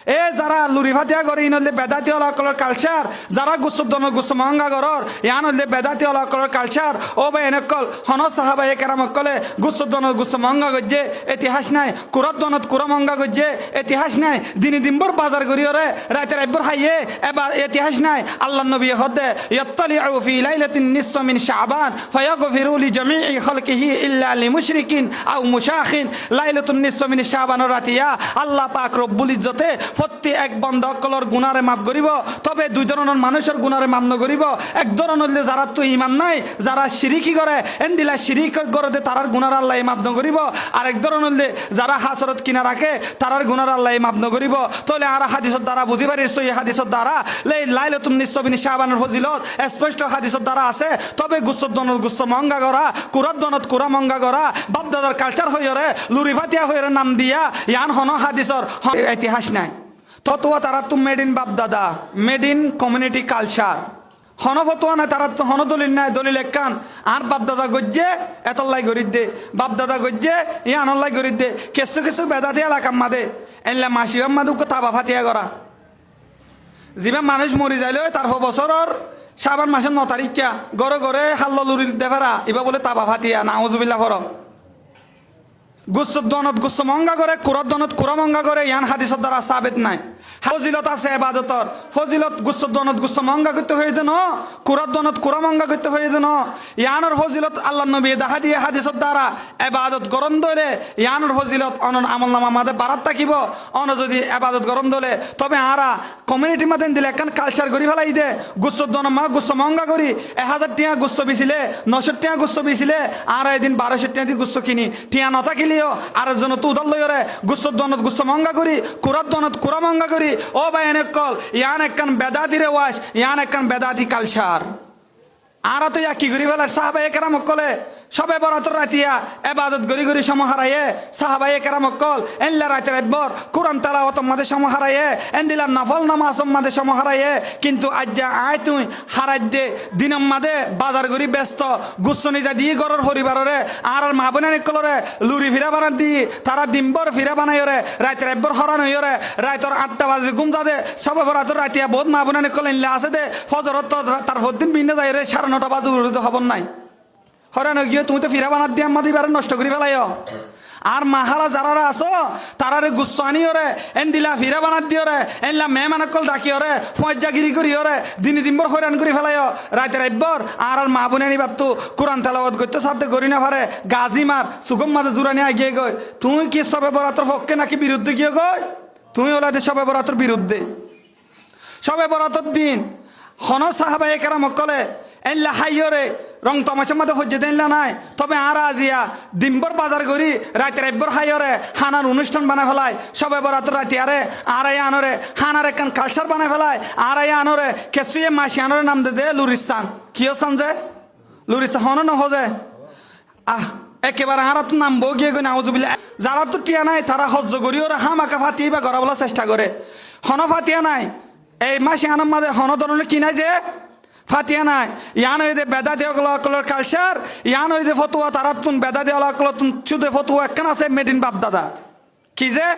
এ যারা লুরি ফাতিয়া করে ইনলে বেদাতি অলকলর কালচার, যারা গুসুদ্দন গুস মহঙ্গা গরর ইয়ান হলে বেদাতি অলকলর কালচার। ও ভাই এনেকল হন সাহাবা এ কেরামকলে গুসুদ্দন গুস মহঙ্গা গজ্জে ইতিহাস নাই, কুরদ্দনত কুরা মহঙ্গা গজ্জে ইতিহাস নাই, দিনী দিনবর বাজার করিওরে রাতের একবার হাইয়ে এবার ইতিহাস নাই। আল্লাহ নবী হদে ইয়াত্তালিউ ফি লাইলাতিন নিসফ মিন শাবান ফায়াগফিরু লিজামিই খালকিহি ইল্লা লিমুশরিকিন আও মুশাখিন। লাইলাতুন নিসফ মিন শাবান রাতিয়া আল্লাহ পাক রব্বুল ইজ্জতে প্রতি এক বন্ধ কলর গুনারে মাফ করিব, তবে দুই ধরনের মানুষের গুনারে মাফ নকরিব। এক ধরনের যারা তো ইমান নাই, যারা শিরিকি করে এন্দিলা শিরিক করে তারার গুনার আল্লাহ মাফ নকরিব। আর এক ধরনের যারা হাসরত কিনা রাখে তারার গুনার আল্লাহ মাফ নকরিব। তাহলে আর হাদিসের দ্বারা বুঝি পারি, সই হাদিসের দ্বারা লাইলাতুন নিসফ মিন শাবানের ফজিলত স্পষ্ট হাদিসের দ্বারা আছে। তবে গুসদ্দনত গুস মহঙ্গা করা, কুরদ্দনত কুরা মহঙ্গা করা, বাপদাদার কালচার হইরে লুরি ফাতিয়া হইরে নাম দিয়া ইয়ান হন হাদিসর ইতিহাস নাই। ফতোয়া তারা তো made in Bapdada, made in community culture. হন ফতোয়া নাই তারা তো হন দলিল নাই, দলিল একখান আর বাপদাদা গজ্জে এতল্লাই গরিব দে, বাপদাদা গজ্জে ইয়ান অল্লাই গরিব দে। কিছু কিছু বেদাতি এলাকার মাদে এনলা মাসিবাম মাদুক তাবা ফাতিয়া করা, যিবা মানুষ মরি যাইলে তার বছরের শাবান মাসের 9 তারিখা গড়ে গড়ে হাল্ল লুরি দেফারা এবার বলে তাবা ফাতিয়া নাউজুবিল্লাহ ফর। গুসদ্দনত গুস মহঙ্গা করে, কুরদ্দনত কুরা মহঙ্গা করে ইয়ান হাদিসের দ্বারা সাবেত নাই। ফজিলত আছে এবাদতর, ফজিলত গুসদ্দনত গুস মহঙ্গা করতে হয়ে যেন, কুরদ্দনত কুরা মহঙ্গা করতে হয়ে যেন। ইয়ানোর ফজিলত আল্লাহ নবী দেখা দিয়ে হাদিসের দ্বারা এবাদত গরম ধরে ইয়ানোর ফজিলত অনন আমল নামা আমাদের বারাত থাকিব। অন যদি এবাদত গরম ধরে তবে আরা কমিউনিটি মাদেন দিলে একখান কালচার করি ফেলাই দে। গুসদ্দন মা গুস মহঙ্গা করি 1000 টিয়া গুস্স বিছিলে, 900 টিয়া গুস্স বিছিলে, আর এদিন 1200 টিয়া দিয়ে গুস্স কিনি টিয়া নথাকিলিও আর জন তো উদল লইরে গুসদ্দনত গুস মহঙ্গা করি, কুরদ্দনত কুরা মহঙ্গা করি। ও ভাই এনে কল ইয়ান একখান বেদাতি রেওয়াজ, ইয়ান একখান বেদাতি কালচার। আর তো ইয়া কি করি ফেলার সাহাবা একরাম কলে সবে বরাতর রাতিয়া এবাদত গরি গরি সময় হারাইয়ে সাহাবা একরাম কল এনলা রাতের একবার কোরআন তেলাওয়াত মাঝে সময় হারাইয়ে এনদিলা নফল নামাজ মাঝে সময় হারাইয়ে। কিন্তু আজ যা আয় তুই হারাই দে দিনম মাঝে বাজার গরি ব্যস্ত গুচ্ছনি যা দিয়ে ঘরের পরিবারে আর মা বোনের কলরে লুরি ফিরা বানান দি তারা ডিম্বর ফিরা বানাই রে রাতের একবার হরান হইয় রে রাতের 8টা বাজে ঘুম দে সবে বরাতর রাতিয়া বহুত মা বোনের কল এনলা আছে দে ফজরত তার দিন ভিন্ন যায় রে 9:30 বাজে খবর নাই হরান গিয়ে তুমি তো ফিরা বানাত দিয়ে আমাদের এবারে নষ্ট করি ফেলাই। আর মাহারা যারা আছো তারারে গুসানি ওরে এনদিলা ফিরা বানাত দিও রে এনলা মেহমানকল ডাকি ওরে ফজ্জাগিরি করি ওরে দিনে দিনবর হইরান করি ফেলাই রাতের একবার। আর আর মা বোনে নিবার তো কোরআন তেলাওয়াত করতে সাথে করি না পারে গাজি মার সুগম মাঝে জুরানি আগিয়ে গই। তুমি কি সবে বরাতর পক্ষে নাকি বিরুদ্ধে গিয়ে গই? তুমি ওলাদের সবে বরাতর বিরুদ্ধে। সবে বরাতর দিন হন সাহাবা একরাম কলে এনলা হাইয়রে রং তামাশার মধ্যে হজ্জে দেনলা নাই। তবে আর আজিয়া দিনবর বাজার করি রাতের একবার হাইয়রে হানার অনুষ্ঠান বানায় ফেলায় সবে বরাত রাতি আরে আর আনরে হানার একখান কালচার বানায় ফেলায় আর আনরে কেসুয়ে মাসি আনরে নাম দে লুরিস্তান কিয় সান যে লুরিস্তান হন নহজে একেবারে আর তো নাম বউ গিয়ে গই নাউজুবিল্লাহ। যারা তো টিয়া নাই তারা হজ্জ করি ওরা হামাকা ফাটিয়ে বা গড়াবলার চেষ্টা করে। হন ফাতিয়া নাই এই মাসি আনার মাঝে হন ধরনের কিনাই যে ফাতিয়া নাই। ইয়ান হইতে বেদা দেওয়ার কালচার, ইয়ান হইতে ফতুয়া তারা তুন বেদা দেওয়া শুধু ফতুয়া একখান আছে মেড ইন বাপদাদা। কি যে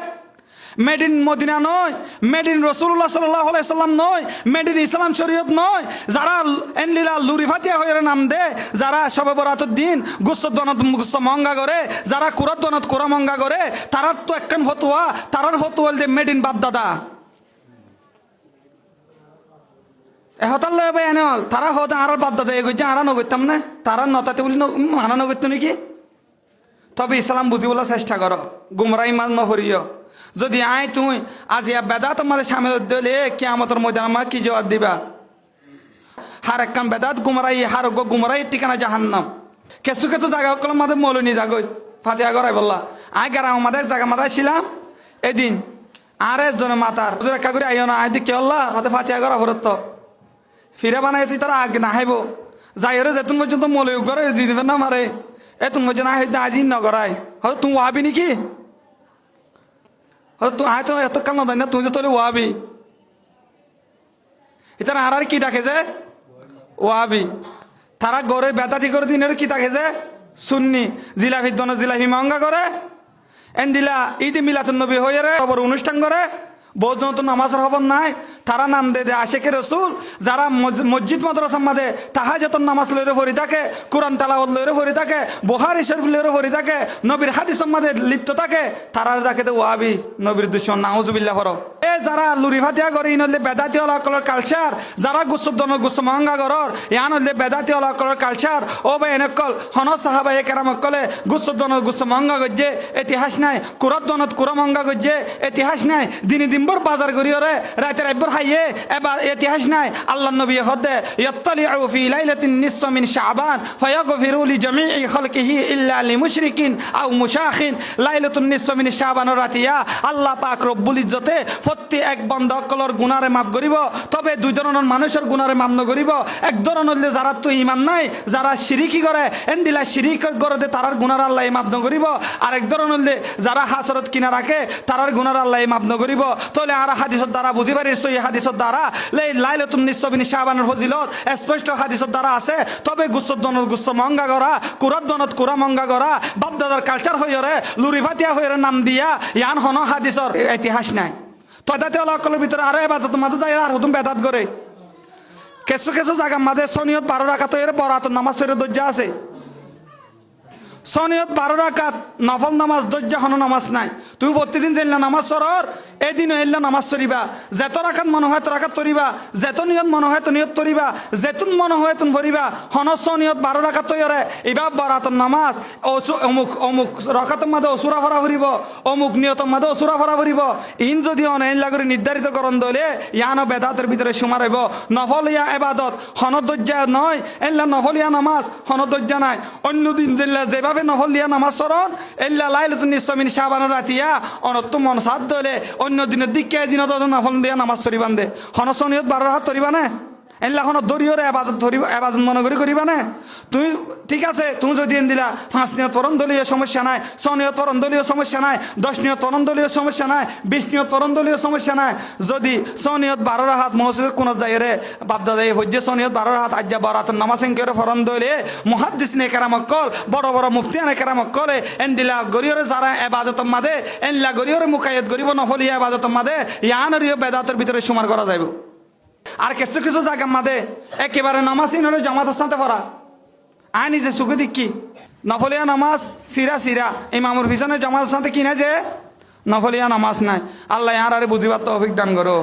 মেড ইন মদিনা নয়, মেড ইন রসুল্লাহ সাল্লাল্লাহু আলাইহি সাল্লাম নয়, মেড ইন ইসলাম শরীয়ত নয়। যারা এনলিলা লুরি ফাতিয়া হয়ে নাম দে, যারা সবে বরাতের দিন গুসদ্দনত গুস মহঙ্গা করে, যারা কুরদ্দনত কুরা মহঙ্গা করে, তারার তো একখান ফতুয়া, তারার ফতুয়া যে মেড ইন বাপদাদা। এহতাল এনে হল তারা হতে আর বাপদাদা এগোচ্ছে আরা নগরতাম না, তারা নতাতে বলি আনা নগরত নাকি। তবে ইসলাম বুঝিবলা চেষ্টা করো, গুমরাই মাল নফরিও। যদি আয় তুই আজ বেদা তোমাদের সামনে দিলে কিয়ামতের ময়দানে মা কি জবাব দিবা? হার একখান বেদাত গুমরাই হার গুমরাই ঠিকানা জাহান্নাম। কিছু কিছু জায়গা সকল মাদের মৌলনি জাগই ফাতিয়া করাই বললা আয় গারা আমাদের জায়গা মাথায় ছিলাম এদিন আর একজনের মাতার রেখা করে আইও না আয় দি কে হল্লা হাতে ফাতিয়া করা ভরত ফিরে বানাই তুই তারা আগে না হাইব যাই রে যেতুন পর্যন্ত মৌল করে দি দেবে না মারে এতুন পর্যন্ত আয় আজি নগরাই হয়তো তুই ওয়াবি নাকি হয়তো তুই আয় তো এত কাল নদাই না তুই তো তোলে ওয়াবি ইতারা আর কি ডাকে যে ওয়াবি তারা গড়ে বেতাতি করে দিনের কি থাকে যে সুন্নি জিলাফি দন জিলাফি মহঙ্গা করে এন দিলা ঈদ মিলাতুন নবী হয়ে রে খবর অনুষ্ঠান করে বহুত জন তো নামাজের খবর নাই তারা নাম দে দে আশেকে রসুল যারা মসজিদ মাদ্রাসার মাঝে তাহাজ্জুদের নামাজ লইরে পড়ি থাকে কোরআন তেলাওয়াত লইরে পড়ি থাকে বুখারী শরীফ লইরে পড়ি থাকে নবীর হাদিসের মাঝে লিপ্ত থাকে তারা দেখে দে ওয়াহাবি নবীর দুশমন নাউজুবিল্লাহ পড়ো এ যারা লুরি ফাতিয়া করে ইনলে বেদাতি হলাকলের কালচার যারা গুসব মহঙ্গা গরর ইয়ান হলে বেদাতি হলাকলের কালচার ও ভাই এনেকল হন সাহাবা এ কেরামকলে গুসব মহঙ্গা গজ্জে ইতিহাস নাই কুরদ্দনত কুরা মহঙ্গা গজ্জে ইতিহাস নাই দিনী দিনবর বাজার করিয়রে রাতের একবার হাইয়ে এবার ইতিহাস নাই আল্লাহ নবী হদে ইয়াত্তালিউ ফি লাইলাতিন নিসফ মিন শাবান ফায়াগফিরু লি জামিই খালকিহি ইল্লা লিমুশরিকিন আও মুশাখিন লাইলাতুন নিসফ মিন শাবান রাতিয়া আল্লাহ পাক রব্বুল ইজ্জতে প্রতি এক বান্দা কলর গুনারে মাফ করিব তবে দুই ধরনের মানুষের গুনারে মাফ ন করিব এক ধরনের যারা তো ঈমান নাই যারা শিরিকি করে এন্দিলা শিরিক করে দে তারার গুনার আল্লাহ মাফ ন করিব আর এক ধরনের যারা হাসরত কিনা রাখে তারার গুনার আল্লাহ মাফ ন করিব তাহলে আর হাদিসের দ্বারা বুঝি পারিস এই হাদিসের দ্বারা লাইলাতুন নিসফ মিন শাবানের ফজিলত স্পষ্ট হাদিসের দ্বারা আছে তবে গুচ্ছ মহঙ্গা করা কুরাদ্দনত কুরা মহঙ্গা করা বাপদাদার কালচার হইরে লুরিফাতিয়া হইরে নাম দিয়া ইয়ান হন হাদিসর ইতিহাস নাই তদাতে অলকলের ভিতরে আরো এবাদত মাঝে যাই আর হুতুম বেদাত করে কিছু কিছু জায়গার মাঝে সনিয়ত 12 রাকাত এর বরাত নামাজ ফেরে দজ্জা আছে সনিয়ত 12 রাকাত নফল নামাজ দজ্জা হন নামাজ নাই তুমি প্রতিদিন জেলা নামাজ সরর এদিন এল্লা নামাজ সরিবা যেত রাকাত মনে হয় তো রাকাত তরিবা যেত নিয়ত মনে হয় তো নিয়ত তরিবা যেতুন মনে হয় তুমি ভরিবা হন সনিয়ত 12 রাকাত তৈরে এবার বরাত নামাজ অমুক অমুক রাকাতের মাঝে অসুরা ভরা ভরিব অমুক নিয়তের মাঝে অসুরা ভরা ভরিব ইন যদি অনলাইন লাগরে নির্ধারিত করণ দলে ইয়ানো বেদাতের ভিতরে সুমার হইব নফল ইয়া এবাদত হন দজ্জা নয় এল্লা নফল ইয়া নামাজ হন দজ্জা নাই অন্য দিন জেলা যেভাবে নফল ইয়া নামাজ সরণ এল্লা লাইলাতুন নিসফ মিন শাবানের রাতিয়া অনত মন সাদ দলে অন্য দিনের দিকে দিনত নফল দিয়া নামাজ সরিবান দে হন সনিয়ত 12 রাকাত তরিবা না এল্লা হন দরিয়রে আবাদত ধরিবা আবাদত মনে করি করিবা না তুই ঠিক আছে তুমি যদি দিলা 5 নিয়ত তরণ দলীয় সমস্যা নাই 6 নিয়ত তরণ দলীয় সমস্যা নাই 10 নিয়ত তরণ দলীয় সমস্যা নাই 20 নিয়ত তরণ দলীয় সমস্যা নাই যদি 6 নিয়ত 12 রাকাত মসজিদের কোন যায়রে বাপদাদা এই হজ্জে 6 নিয়ত 12 রাকাত আজ্জা বরাতের নামাজ এনকে ফরন দলে মুহাদ্দিসনে কেরামকল বড় বড় মুফতিয়ানে কেরামকলে এন্দিলা গরিয়রে যারা ইবাদতের মাঝে এনলা গরিয়রে মুকায়্যাদ করিব নফলিয়া ইবাদতের মাঝে ইয়ানরিও বেদাতের ভিতরে সুমার করা যাইব আর কিছু কিছু জায়গার মাঝে একেবারে নামাজই নলে জামাতের সাথে পড়া আয় নিজে সুখে দিকি নফলিয়া নামাজ সিরা ইমামুর পিছনে জামাতের সাথে কিনে যে নফলিয়া নামাজ নাই আল্লাহ আর বুঝিবার তৌফিক দান করো।